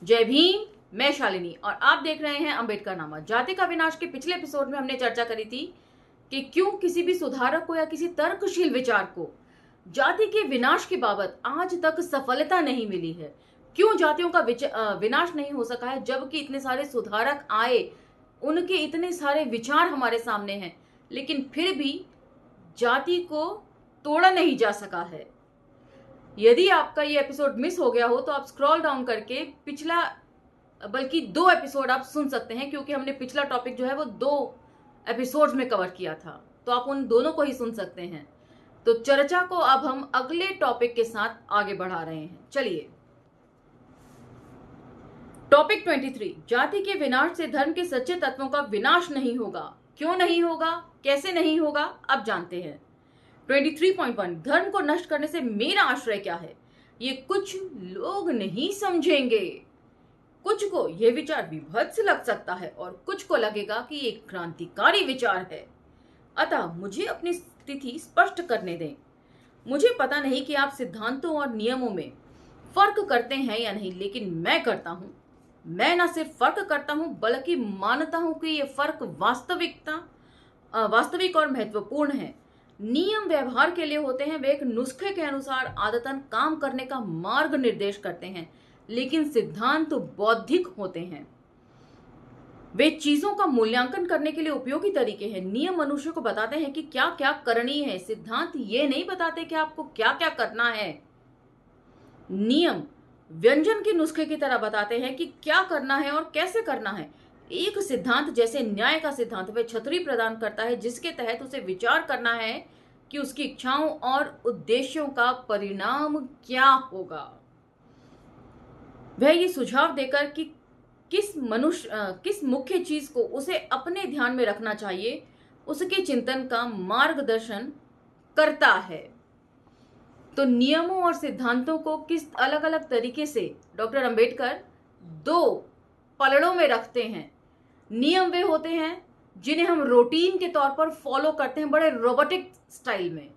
जय भीम। मैं शालिनी और आप देख रहे हैं अंबेडकर नामा। जाति का विनाश के पिछले एपिसोड में हमने चर्चा करी थी कि क्यों किसी भी सुधारक को या किसी तर्कशील विचार को जाति के विनाश के बाबत आज तक सफलता नहीं मिली है। क्यों जातियों का विनाश नहीं हो सका है, जबकि इतने सारे सुधारक आए, उनके इतने सारे विचार हमारे सामने हैं, लेकिन फिर भी जाति को तोड़ा नहीं जा सका है। यदि आपका ये एपिसोड मिस हो गया हो तो आप स्क्रॉल डाउन करके पिछला बल्कि 2 एपिसोड आप सुन सकते हैं, क्योंकि हमने पिछला टॉपिक जो है वो 2 एपिसोड्स में कवर किया था, तो आप उन दोनों को ही सुन सकते हैं। तो चर्चा को अब हम अगले टॉपिक के साथ आगे बढ़ा रहे हैं। चलिए, टॉपिक 23, जाति के विनाश से धर्म के सच्चे तत्वों का विनाश नहीं होगा। क्यों नहीं होगा, कैसे नहीं होगा, अब जानते हैं। 23.1, धर्म को नष्ट करने से मेरा आश्रय क्या है। ये कुछ लोग नहीं समझेंगे। कुछ को यह विचार विभत्स लग सकता है और कुछ को लगेगा कि एक क्रांतिकारी विचार है। अतः मुझे अपनी स्थिति स्पष्ट करने दें। मुझे पता नहीं कि आप सिद्धांतों और नियमों में फर्क करते हैं या नहीं, लेकिन मैं करता हूं। मैं न सिर्फ फर्क करता हूं बल्कि मानता हूं कि यह फर्क वास्तविक और महत्वपूर्ण है। नियम व्यवहार के लिए होते हैं, वे एक नुस्खे के अनुसार आदतन काम करने का मार्ग निर्देश करते हैं, लेकिन सिद्धांत बौद्धिक होते हैं। वे चीजों का मूल्यांकन करने के लिए उपयोगी तरीके हैं। नियम मनुष्य को बताते हैं कि क्या क्या करनी है। सिद्धांत ये नहीं बताते कि आपको क्या क्या करना है। नियम व्यंजन के नुस्खे की तरह बताते हैं कि क्या करना है और कैसे करना है। एक सिद्धांत जैसे न्याय का सिद्धांत वह छतरी प्रदान करता है जिसके तहत उसे विचार करना है कि उसकी इच्छाओं और उद्देश्यों का परिणाम क्या होगा। वह ये सुझाव देकर कि किस मुख्य चीज को उसे अपने ध्यान में रखना चाहिए, उसके चिंतन का मार्गदर्शन करता है। तो नियमों और सिद्धांतों को किस अलग अलग तरीके से डॉक्टर अंबेडकर 2 पलड़ों में रखते हैं। नियम वे होते हैं जिन्हें हम रूटीन के तौर पर फॉलो करते हैं, बड़े रोबोटिक स्टाइल में,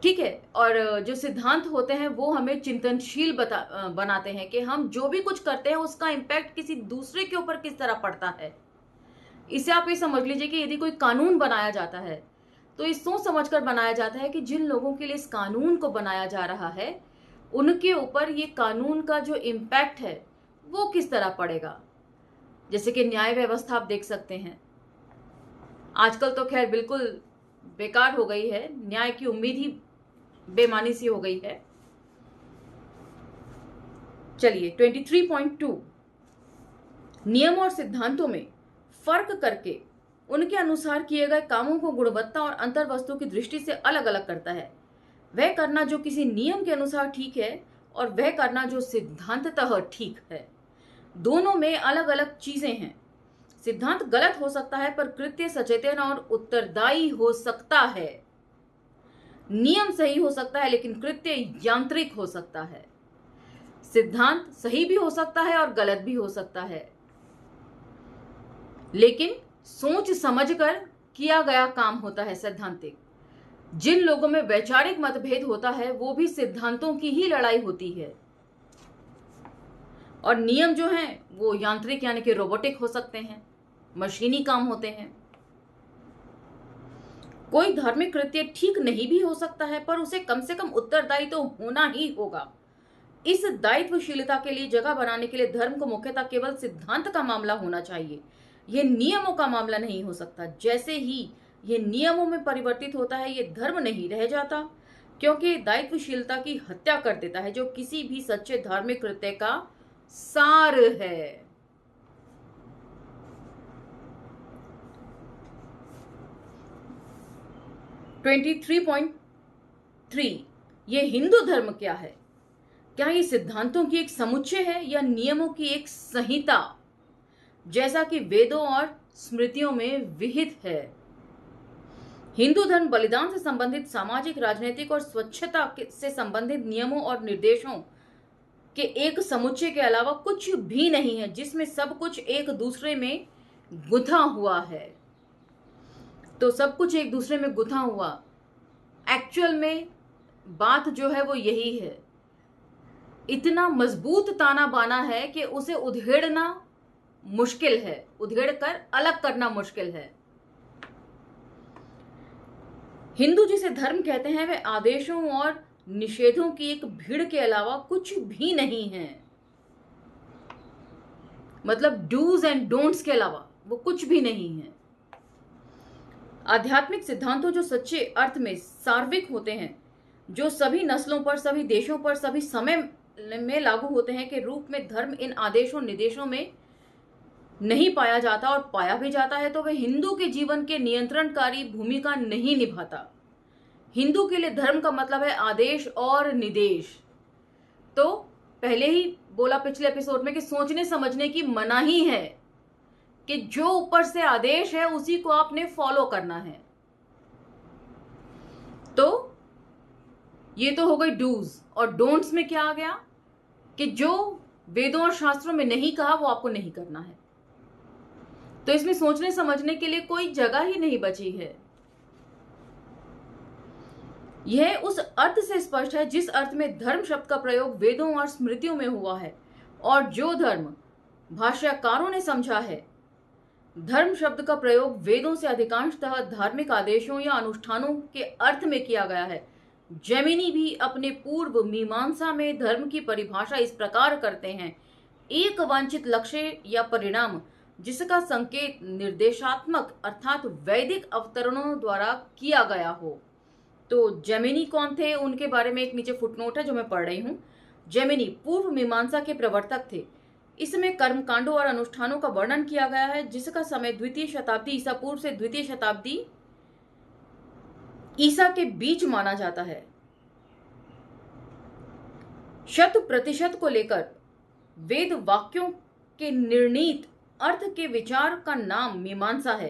ठीक है। और जो सिद्धांत होते हैं वो हमें चिंतनशील बनाते हैं कि हम जो भी कुछ करते हैं उसका इम्पैक्ट किसी दूसरे के ऊपर किस तरह पड़ता है। इसे आप ये समझ लीजिए कि यदि कोई कानून बनाया जाता है तो ये सोच समझकर बनाया जाता है कि जिन लोगों के लिए इस कानून को बनाया जा रहा है उनके ऊपर ये कानून का जो इम्पैक्ट है वो किस तरह पड़ेगा। जैसे कि न्याय व्यवस्था आप देख सकते हैं, आजकल तो खैर बिल्कुल बेकार हो गई है, न्याय की उम्मीद ही बेमानी सी हो गई है। चलिए 23.2, नियम और सिद्धांतों में फर्क करके उनके अनुसार किए गए कामों को गुणवत्ता और अंतर्वस्तु की दृष्टि से अलग अलग करता है। वह करना जो किसी नियम के अनुसार ठीक है और वह करना जो सिद्धांततः ठीक है। दोनों में अलग अलग चीजें हैं। सिद्धांत गलत हो सकता है पर कृत्य सचेतन और उत्तरदायी हो सकता है। नियम सही हो सकता है लेकिन कृत्य यांत्रिक हो सकता है। सिद्धांत सही भी हो सकता है और गलत भी हो सकता है, लेकिन सोच समझकर किया गया काम होता है सैद्धांतिक। जिन लोगों में वैचारिक मतभेद होता है वो भी सिद्धांतों की ही लड़ाई होती है। और नियम जो हैं वो यांत्रिक यानी कि रोबोटिक हो सकते हैं, मशीनी काम होते हैं। कोई धार्मिक कृत्य ठीक नहीं भी हो सकता है पर उसे कम से कम उत्तरदायी तो होना ही होगा। इस दायित्वशीलता के लिए जगह बनाने के लिए धर्म को मुख्यतः केवल सिद्धांत का मामला होना चाहिए, यह नियमों का मामला नहीं हो सकता। जैसे ही यह नियमों में परिवर्तित होता है यह धर्म नहीं रह जाता, क्योंकि दायित्वशीलता की हत्या कर देता है जो किसी भी सच्चे धार्मिक कृत्य का सार है। - 23.3, यह हिंदू धर्म क्या है। क्या ये सिद्धांतों की एक समुच्चय है या नियमों की एक संहिता, जैसा कि वेदों और स्मृतियों में विहित है। हिंदू धर्म बलिदान से संबंधित सामाजिक, राजनीतिक और स्वच्छता से संबंधित नियमों और निर्देशों के एक समुच्चय के अलावा कुछ भी नहीं है, जिसमें सब कुछ एक दूसरे में गुंथा हुआ है। तो सब कुछ एक दूसरे में गुंथा हुआ, एक्चुअल में बात जो है वो यही है। इतना मजबूत ताना बाना है कि उसे उधेड़ना मुश्किल है, उधेड़ कर अलग करना मुश्किल है। हिंदू जिसे धर्म कहते हैं वे आदेशों और निषेधों की एक भीड़ के अलावा कुछ भी नहीं है। मतलब डूज एंड डोंट्स के अलावा वो कुछ भी नहीं है। आध्यात्मिक सिद्धांतों जो सच्चे अर्थ में सार्विक होते हैं, जो सभी नस्लों पर, सभी देशों पर, सभी समय में लागू होते हैं के रूप में धर्म इन आदेशों निर्देशों में नहीं पाया जाता, और पाया भी जाता है तो वह हिंदू के जीवन के नियंत्रणकारी भूमिका नहीं निभाता। हिंदू के लिए धर्म का मतलब है आदेश और निदेश। तो पहले ही बोला पिछले एपिसोड में कि सोचने समझने की मनाही है, कि जो ऊपर से आदेश है उसी को आपने फॉलो करना है। तो ये तो हो गई डूज, और डोंट्स में क्या आ गया कि जो वेदों और शास्त्रों में नहीं कहा वो आपको नहीं करना है। तो इसमें सोचने समझने के लिए कोई जगह ही नहीं बची है। यह उस अर्थ से स्पष्ट है जिस अर्थ में धर्म शब्द का प्रयोग वेदों और स्मृतियों में हुआ है, और जो धर्म भाष्यकारों ने समझा है। धर्म शब्द का प्रयोग वेदों से अधिकांशतः धार्मिक आदेशों या अनुष्ठानों के अर्थ में किया गया है। जैमिनी भी अपने पूर्व मीमांसा में धर्म की परिभाषा इस प्रकार करते हैं: एक वांछित लक्ष्य या परिणाम जिसका संकेत निर्देशात्मक अर्थात वैदिक अवतरणों द्वारा किया गया हो। तो जैमिनी कौन थे, उनके बारे में एक नीचे फुटनोट है जो मैं पढ़ रही हूँ। जैमिनी पूर्व मीमांसा के प्रवर्तक थे। इसमें कर्मकांडों और अनुष्ठानों का वर्णन किया गया है जिसका समय द्वितीय शताब्दी ईसा पूर्व से द्वितीय शताब्दी ईसा के बीच माना जाता है। 100% को लेकर वेद वाक्यों के निर्णीत अर्थ के विचार का नाम मीमांसा है।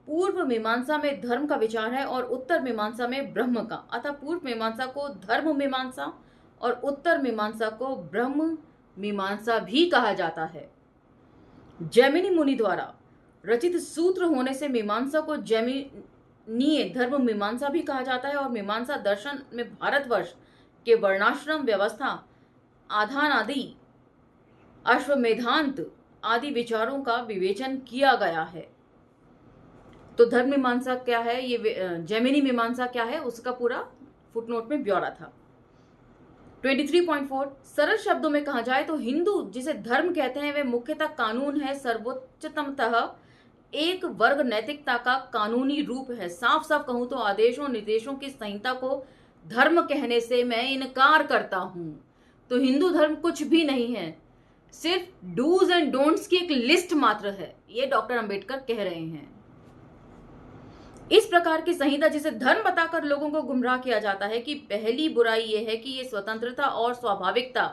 पूर्व मीमांसा में धर्म का विचार है और उत्तर मीमांसा में ब्रह्म का। अतः पूर्व मीमांसा को धर्म मीमांसा और उत्तर मीमांसा को ब्रह्म मीमांसा भी कहा जाता है। जैमिनी मुनि द्वारा रचित सूत्र होने से मीमांसा को जैमिनीय धर्म मीमांसा भी कहा जाता है, और मीमांसा दर्शन में भारतवर्ष के वर्णाश्रम व्यवस्था, आधान आदि, अश्वमेधांत आदि विचारों का विवेचन किया गया है। तो धर्म मीमांसा क्या है, ये जैमिनी मीमांसा क्या है, उसका पूरा फुटनोट में ब्यौरा था। 23.4 सरल शब्दों में कहा जाए तो हिंदू जिसे धर्म कहते हैं वे मुख्यतः कानून है, सर्वोच्चतमतः एक वर्ग नैतिकता का कानूनी रूप है। साफ साफ कहूं तो आदेशों निर्देशों की संहिता को धर्म कहने से मैं इनकार करता हूं। तो हिंदू धर्म कुछ भी नहीं है, सिर्फ डूज एंड डोंट्स की एक लिस्ट मात्र है, ये डॉक्टर अंबेडकर कह रहे हैं। इस प्रकार की संहिता जिसे धर्म बताकर लोगों को गुमराह किया जाता है कि पहली बुराई यह है कि ये स्वतंत्रता और स्वाभाविकता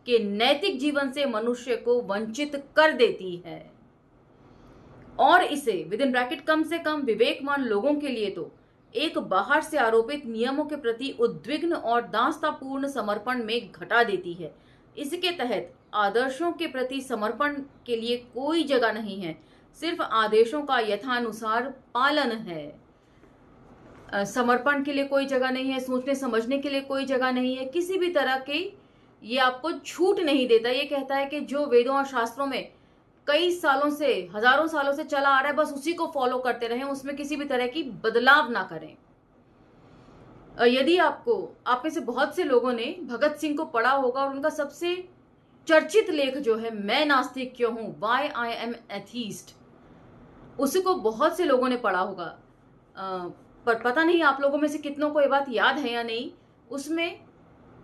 के नैतिक जीवन से मनुष्य को वंचित कर देती है, और इसे विद इन ब्रैकेट कम से कम विवेकवान लोगों के लिए तो एक बाहर से आरोपित नियमों के प्रति उद्विग्न और दासतापूर्ण समर्पण में घटा देती है। इसके तहत आदर्शों के प्रति समर्पण के लिए कोई जगह नहीं है, सिर्फ आदेशों का यथानुसार पालन है। समर्पण के लिए कोई जगह नहीं है, सोचने समझने के लिए कोई जगह नहीं है, किसी भी तरह के ये आपको छूट नहीं देता। ये कहता है कि जो वेदों और शास्त्रों में कई सालों से, हजारों सालों से चला आ रहा है, बस उसी को फॉलो करते रहें, उसमें किसी भी तरह की बदलाव ना करें। यदि आप में से बहुत से लोगों ने भगत सिंह को पढ़ा होगा, और उनका सबसे चर्चित लेख जो है मैं नास्तिक क्यों हूं, वाई आई एम एथीस्ट, उसको बहुत से लोगों ने पढ़ा होगा, पर पता नहीं आप लोगों में से कितनों को ये बात याद है या नहीं। उसमें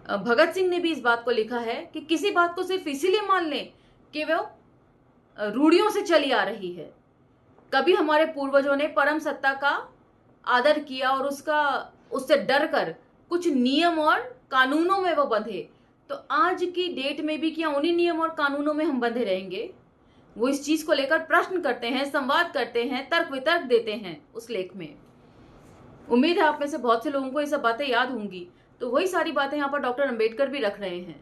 भगत सिंह ने भी इस बात को लिखा है कि किसी बात को सिर्फ इसीलिए मान लें कि वो रूढ़ियों से चली आ रही है। कभी हमारे पूर्वजों ने परम सत्ता का आदर किया और उससे डर कर कुछ नियम और कानूनों में वो बंधे, तो आज की डेट में भी क्या उन्हीं नियम और कानूनों में हम बंधे रहेंगे? वो इस चीज को लेकर प्रश्न करते हैं, संवाद करते हैं, तर्क वितर्क देते हैं उस लेख में। उम्मीद है आप में से बहुत से लोगों को ये सब बातें याद होंगी। तो वही सारी बातें यहाँ पर डॉक्टर अंबेडकर भी रख रहे हैं।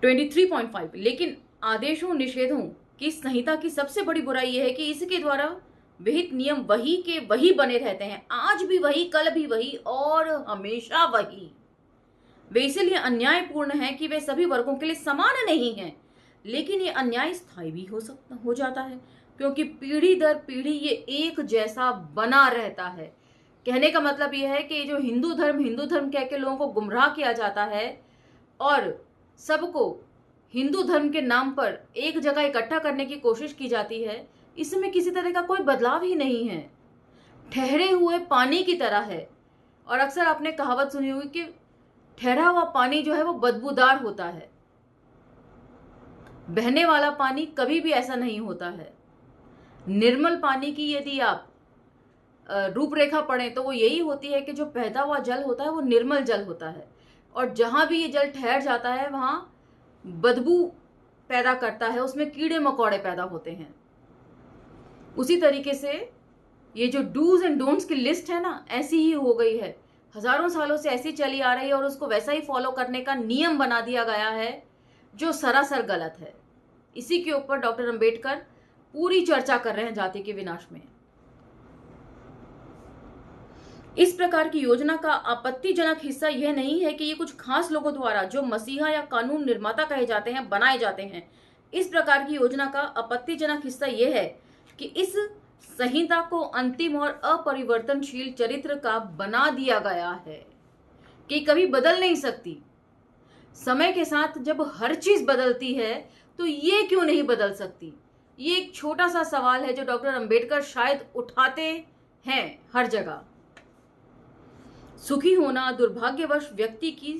23.5 लेकिन आदेशों निषेधों की संहिता की सबसे बड़ी बुराई यह है कि इसके द्वारा विहित नियम वही के वही बने रहते हैं, आज भी वही, कल भी वही और हमेशा वही। वे इसलिए अन्यायपूर्ण हैं कि वे सभी वर्गों के लिए समान नहीं हैं। लेकिन ये अन्याय स्थायी भी हो जाता है, क्योंकि पीढ़ी दर पीढ़ी ये एक जैसा बना रहता है। कहने का मतलब यह है कि जो हिंदू धर्म कह के लोगों को गुमराह किया जाता है और सबको हिंदू धर्म के नाम पर एक जगह इकट्ठा करने की कोशिश की जाती है, इसमें किसी तरह का कोई बदलाव ही नहीं है। ठहरे हुए पानी की तरह है। और अक्सर आपने कहावत सुनी होगी कि ठहरा हुआ पानी जो है वो बदबूदार होता है, बहने वाला पानी कभी भी ऐसा नहीं होता है। निर्मल पानी की यदि आप रूपरेखा पढ़ें तो वो यही होती है कि जो बहता हुआ जल होता है वो निर्मल जल होता है, और जहां भी ये जल ठहर जाता है वहां बदबू पैदा करता है, उसमें कीड़े मकोड़े पैदा होते हैं। उसी तरीके से ये जो डूज एंड डोंट्स की लिस्ट है ना, ऐसी ही हो गई है, हजारों सालों से ऐसी चली आ रही है और उसको वैसा ही फॉलो करने का नियम बना दिया गया है जो सरासर गलत है। इसी के ऊपर डॉक्टर अंबेडकर पूरी चर्चा कर रहे हैं जाति के विनाश में। इस प्रकार की योजना का आपत्तिजनक हिस्सा यह नहीं है कि ये कुछ खास लोगों द्वारा, जो मसीहा या कानून निर्माता कहे जाते हैं, बनाए जाते हैं। इस प्रकार की योजना का आपत्तिजनक हिस्सा यह है कि इस संहिता को अंतिम और अपरिवर्तनशील चरित्र का बना दिया गया है कि कभी बदल नहीं सकती। समय के साथ जब हर चीज बदलती है तो ये क्यों नहीं बदल सकती? ये एक छोटा सा सवाल है जो डॉक्टर अंबेडकर शायद उठाते हैं हर जगह। सुखी होना दुर्भाग्यवश व्यक्ति की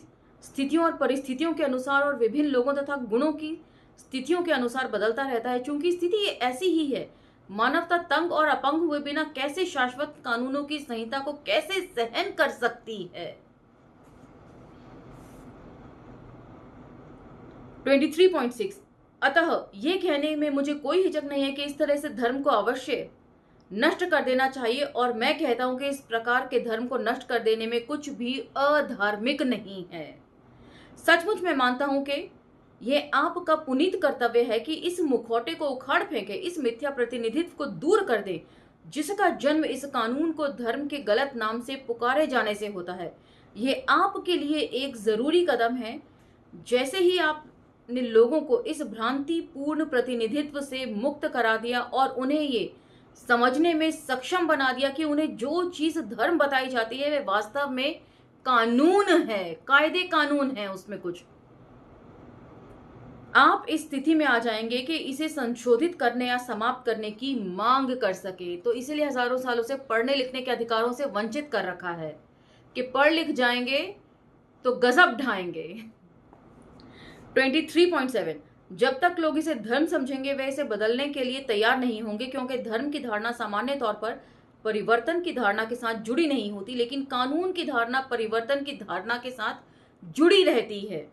स्थितियों और परिस्थितियों के अनुसार और विभिन्न लोगों तथा गुणों की स्थितियों के अनुसार बदलता रहता है। चूंकि स्थिति ऐसी ही है, मानवता तंग और अपंग हुए बिना कैसे शाश्वत कानूनों की संहिता को कैसे सहन कर सकती है। 23.6 अतः ये कहने में मुझे कोई हिचक नहीं है कि इस तरह से धर्म को अवश्य नष्ट कर देना चाहिए, और मैं कहता हूं कि इस प्रकार के धर्म को नष्ट कर देने में कुछ भी अधार्मिक नहीं है। सचमुच मैं मानता हूं कि यह आपका पुनीत कर्तव्य है कि इस मुखौटे को उखाड़ फेंके, इस मिथ्या प्रतिनिधित्व को दूर कर दे जिसका जन्म इस कानून को धर्म के गलत नाम से पुकारे जाने से होता है। यह आपके लिए एक जरूरी कदम है। जैसे ही आपने लोगों को इस भ्रांति पूर्ण प्रतिनिधित्व से मुक्त करा दिया और उन्हें ये समझने में सक्षम बना दिया कि उन्हें जो चीज धर्म बताई जाती है वे वास्तव में कानून है, कायदे कानून है, उसमें कुछ, आप इस स्थिति में आ जाएंगे कि इसे संशोधित करने या समाप्त करने की मांग कर सके। तो इसीलिए हजारों सालों से पढ़ने लिखने के अधिकारों से वंचित कर रखा है कि पढ़ लिख जाएंगे तो गजब ढाएंगे। 23.7 जब तक लोग इसे धर्म समझेंगे वे इसे बदलने के लिए तैयार नहीं होंगे, क्योंकि धर्म की धारणा सामान्य तौर पर परिवर्तन की धारणा के साथ जुड़ी नहीं होती, लेकिन कानून की धारणा परिवर्तन की धारणा के साथ जुड़ी रहती है।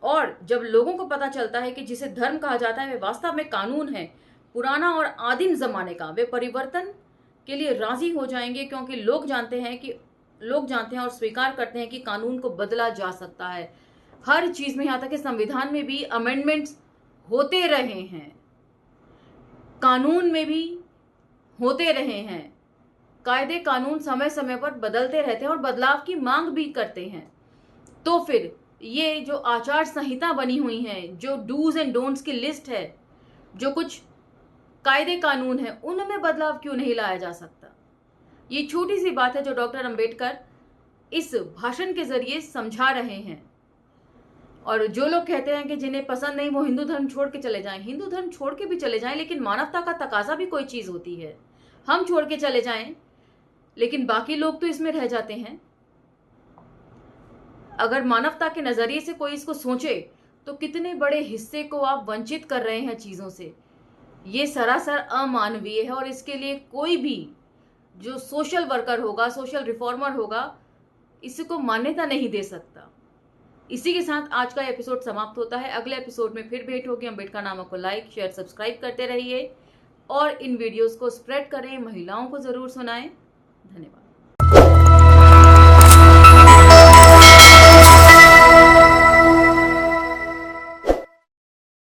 और जब लोगों को पता चलता है कि जिसे धर्म कहा जाता है वे वास्तव में कानून है, पुराना और आदिम जमाने का, वे परिवर्तन के लिए राजी हो जाएंगे, क्योंकि लोग जानते हैं और स्वीकार करते हैं कि कानून को बदला जा सकता है। हर चीज में, यहां तक कि संविधान में भी अमेंडमेंट्स होते रहे हैं, कानून में भी होते रहे हैं। कायदे कानून समय समय पर बदलते रहते हैं और बदलाव की मांग भी करते हैं। तो फिर ये जो आचार संहिता बनी हुई है, जो डूज एंड डोंट्स की लिस्ट है, जो कुछ कायदे कानून है, उनमें बदलाव क्यों नहीं लाया जा सकता? ये छोटी सी बात है जो डॉक्टर अंबेडकर इस भाषण के जरिए समझा रहे हैं। और जो लोग कहते हैं कि जिन्हें पसंद नहीं वो हिंदू धर्म छोड़ के चले जाएं, हिंदू धर्म छोड़ के भी चले जाएं, लेकिन मानवता का तकाजा भी कोई चीज होती है। हम छोड़ के चले जाएं लेकिन बाकी लोग तो इसमें रह जाते हैं। अगर मानवता के नजरिए से कोई इसको सोचे तो कितने बड़े हिस्से को आप वंचित कर रहे हैं चीजों से। ये सरासर अमानवीय है और इसके लिए कोई भी जो सोशल वर्कर होगा, सोशल रिफॉर्मर होगा, इसको मान्यता नहीं दे सकता। इसी के साथ आज का एपिसोड समाप्त होता है। अगले एपिसोड में फिर भेंट होगी। अम्बेडकर नामा को लाइक, शेयर, सब्सक्राइब करते रहिए और इन वीडियोस को स्प्रेड करें, महिलाओं को जरूर सुनाएं। धन्यवाद।